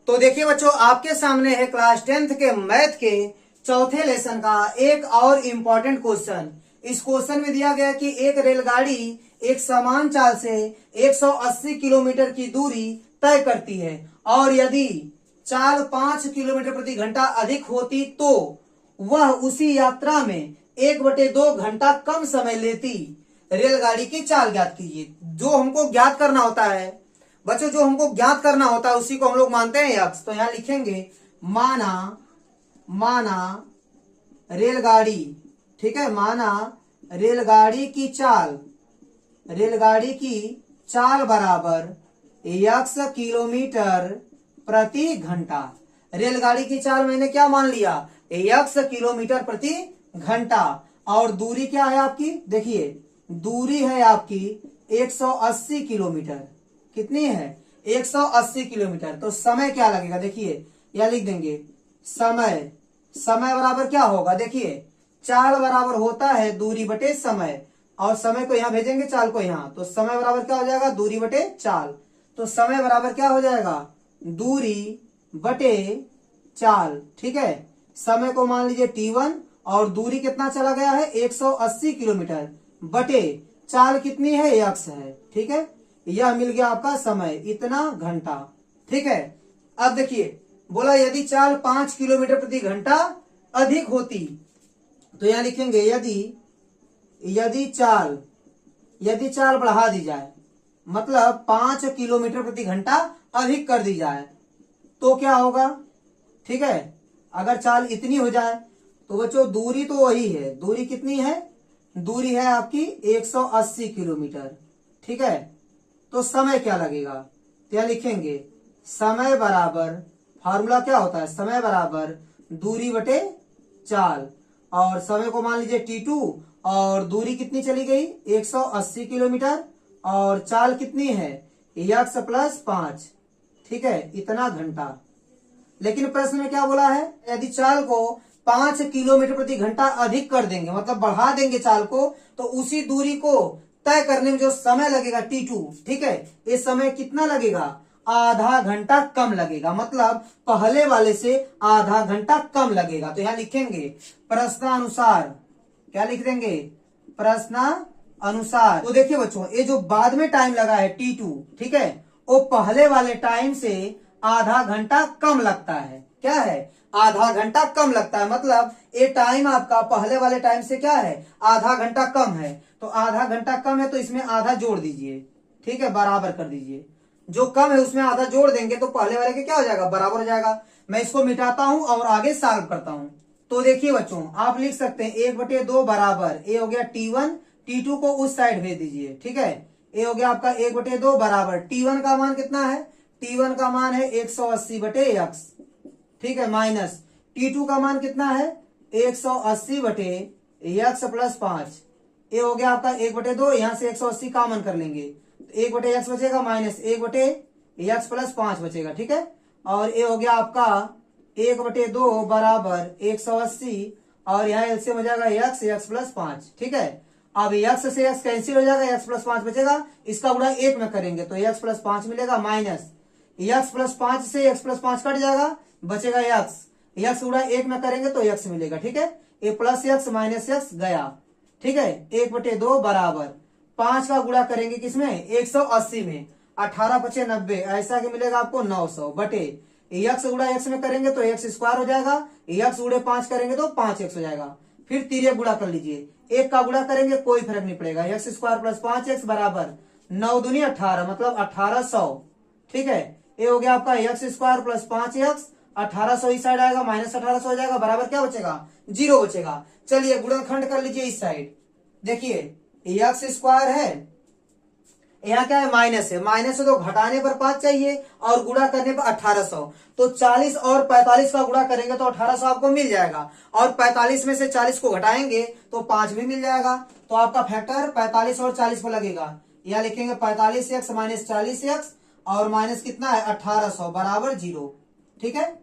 तो देखिए बच्चों, आपके सामने है क्लास 10th के मैथ के चौथे लेसन का एक और इम्पोर्टेंट क्वेश्चन। इस क्वेश्चन में दिया गया कि एक रेलगाड़ी एक समान चाल से 180 किलोमीटर की दूरी तय करती है और यदि चाल 5 किलोमीटर प्रति घंटा अधिक होती तो वह उसी यात्रा में 1/2 घंटा कम समय लेती। रेलगाड़ी की चाल ज्ञात कीजिए। जो हमको ज्ञात करना होता है बच्चों, जो हमको ज्ञात करना होता है उसी को हम लोग मानते हैं यक्स। तो यहां लिखेंगे माना रेलगाड़ी, ठीक है, माना रेलगाड़ी की चाल बराबर यक्स किलोमीटर प्रति घंटा। रेलगाड़ी की चाल मैंने क्या मान लिया, यक्स किलोमीटर प्रति घंटा। और दूरी क्या है आपकी, देखिए दूरी है आपकी 180 किलोमीटर। कितनी है, 180 किलोमीटर। तो समय क्या लगेगा, देखिए यह लिख देंगे समय बराबर क्या होगा, देखिए चाल बराबर होता है दूरी बटे समय, और समय को यहां भेजेंगे, चाल को यहां, तो समय बराबर क्या हो जाएगा, दूरी बटे चाल। तो समय बराबर क्या हो जाएगा, दूरी बटे चाल, ठीक है। समय को मान लीजिए t1 और दूरी कितना चला गया है 180 किलोमीटर बटे चाल कितनी है, यक्स है, ठीक है। यह मिल गया आपका समय, इतना घंटा, ठीक है। अब देखिए बोला यदि चाल 5 किलोमीटर प्रति घंटा अधिक होती, तो यहां लिखेंगे यदि चाल बढ़ा दी जाए, मतलब 5 किलोमीटर प्रति घंटा अधिक कर दी जाए तो क्या होगा, ठीक है। अगर चाल इतनी हो जाए तो बच्चों दूरी तो वही है, दूरी कितनी है, दूरी है आपकी 180 किलोमीटर, ठीक है। तो समय क्या लगेगा, तो यहां लिखेंगे समय बराबर, फार्मूला क्या होता है, समय बराबर दूरी बटे चाल, और समय को मान लीजिए t2 और दूरी कितनी चली गई 180 किलोमीटर, और चाल कितनी है यक्स प्लस 5, ठीक है, इतना घंटा। लेकिन प्रश्न में क्या बोला है, यदि चाल को 5 किलोमीटर प्रति घंटा अधिक कर देंगे, मतलब बढ़ा देंगे चाल को, तो उसी दूरी को तय करने में जो समय लगेगा t2, ठीक है, ये समय कितना लगेगा, आधा घंटा कम लगेगा, मतलब पहले वाले से आधा घंटा कम लगेगा। तो यहां लिखेंगे प्रश्नानुसार, क्या लिख देंगे, प्रश्नानुसार। तो देखिए बच्चों, ये जो बाद में टाइम लगा है t2, ठीक है, वो पहले वाले टाइम से आधा घंटा कम लगता है। क्या है, आधा घंटा कम लगता है, मतलब ये टाइम आपका पहले वाले टाइम से क्या है, आधा घंटा कम है। तो आधा घंटा कम है तो इसमें आधा जोड़ दीजिए, ठीक है, बराबर कर दीजिए। जो कम है उसमें आधा जोड़ देंगे तो पहले वाले के क्या हो जाएगा, बराबर हो जाएगा। मैं इसको मिटाता हूं और आगे सॉल्व करता हूं। तो देखिए बच्चों, आप लिख सकते हैं 1/2 बराबर, ये हो गया t1, t2 को उस साइड भेज दीजिए, ठीक है। ये हो गया आपका 1/2 बराबर t1 का मान कितना है, t1 का मान है 180 बटे यक्स, ठीक है, माइनस t2 का मान कितना है 180 बटे यक्स प्लस 5। ये हो गया आपका 1/2, यहां से 180 कॉमन कर लेंगे, 1/x बचेगा माइनस 1/x प्लस 5 बचेगा, ठीक है। और ये हो गया आपका 1/2 बराबर 180, और यहाँ एलसीएम हो जाएगा x प्लस 5, ठीक है। अब x से x कैंसिल हो जाएगा, x प्लस 5 बचेगा, इसका गुणा 1 में करेंगे तो x प्लस 5 मिलेगा, माइनस x प्लस 5 से x प्लस 5 कट जाएगा, बचेगा x गुणा 1 में करेंगे तो x मिलेगा, ठीक है। ये प्लस x माइनस x गया, ठीक है। 1/2 बराबर 5 का गुणा करेंगे किसमें, 180 में, 18 पचे 90, ऐसा कि मिलेगा आपको 900 बटे x गुणा x में करेंगे तो x स्क्वायर हो जाएगा, x गुणे 5 करेंगे तो 5x हो जाएगा। फिर तिर्यक गुणा कर लीजिए, 1 का गुणा करेंगे कोई फर्क नहीं पड़ेगा, x स्क्वायर प्लस 5x बराबर 9 दूनी 18, मतलब 1800, ठीक है। ये हो गया आपका x स्क्वायर प्लस 5x, 1800 इस साइड आएगा, माइनस 1800 हो जाएगा, बराबर क्या बचेगा, 0 बचेगा। चलिए गुणनखंड कर लीजिए इस साइड, देखिए एक्स स्क्वायर है, यहाँ क्या है माइनस है, माइनस है तो घटाने पर 5 चाहिए और गुणा करने पर 1800, तो 40 और 45 का गुणा करेंगे तो 1800 आपको मिल जाएगा, और 45 में से 40 को घटाएंगे तो 5 भी मिल जाएगा। तो आपका फैक्टर 45 और 40 को लगेगा, यहाँ लिखेंगे 45x माइनस 40x, और माइनस कितना है 1800 बराबर 0, ठीक है,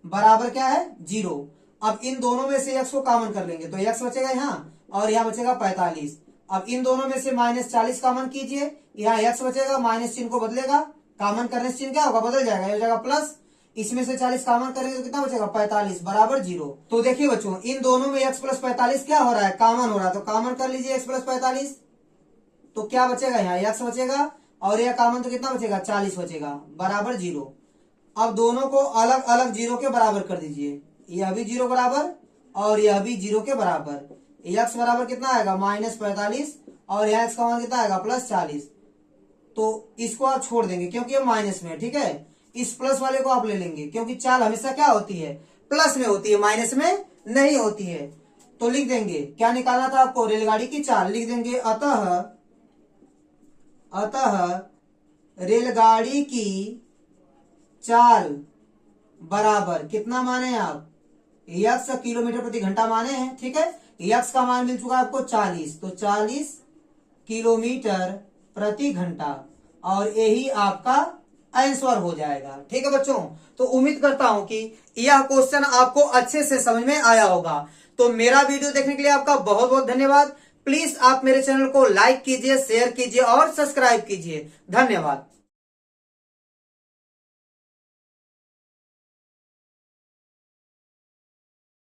बराबर क्या है 0। अब इन दोनों में से x को कॉमन कर लेंगे तो x बचेगा यहाँ, और यहाँ बचेगा 45। अब इन दोनों में से माइनस 40 कॉमन कीजिए, यहाँ x बचेगा, माइनस चिन्ह को बदलेगा, कॉमन करने से चिन्ह क्या होगा, बदल जाएगा, ये हो जाएगा प्लस, इसमें से 40 कॉमन करेंगे तो कितना बचेगा 45 बराबर 0। तो देखिए बच्चों इन दोनों में x प्लस 45 क्या हो रहा है कॉमन हो रहा है, तो कॉमन कर लीजिए x प्लस 45। तो क्या बचेगा यहाँ x बचेगा और यह कॉमन तो कितना बचेगा 40 बचेगा बराबर 0। अब दोनों को अलग अलग 0 के बराबर कर दीजिए, यह भी 0 बराबर और यह भी 0 के बराबर। x बराबर कितना आएगा -45 और यहाँ x का मान कितना आएगा +40। तो इसको आप छोड़ देंगे क्योंकि ये माइनस में है, ठीक है। इस प्लस वाले को आप ले लेंगे क्योंकि चाल हमेशा क्या होती है प्लस में होती है, माइनस में नहीं होती है। तो लिख देंगे क्या निकालना था आपको रेलगाड़ी की चाल, लिख देंगे अतः रेलगाड़ी की चाल बराबर कितना माने आप x किलोमीटर प्रति घंटा माने हैं, ठीक है। x का मान मिल चुका है आपको 40, तो 40 किलोमीटर प्रति घंटा और यही आपका आंसर हो जाएगा, ठीक है बच्चों। तो उम्मीद करता हूं कि यह क्वेश्चन आपको अच्छे से समझ में आया होगा। तो मेरा वीडियो देखने के लिए आपका बहुत बहुत धन्यवाद। प्लीज आप मेरे चैनल को लाइक कीजिए, शेयर कीजिए और सब्सक्राइब कीजिए। धन्यवाद।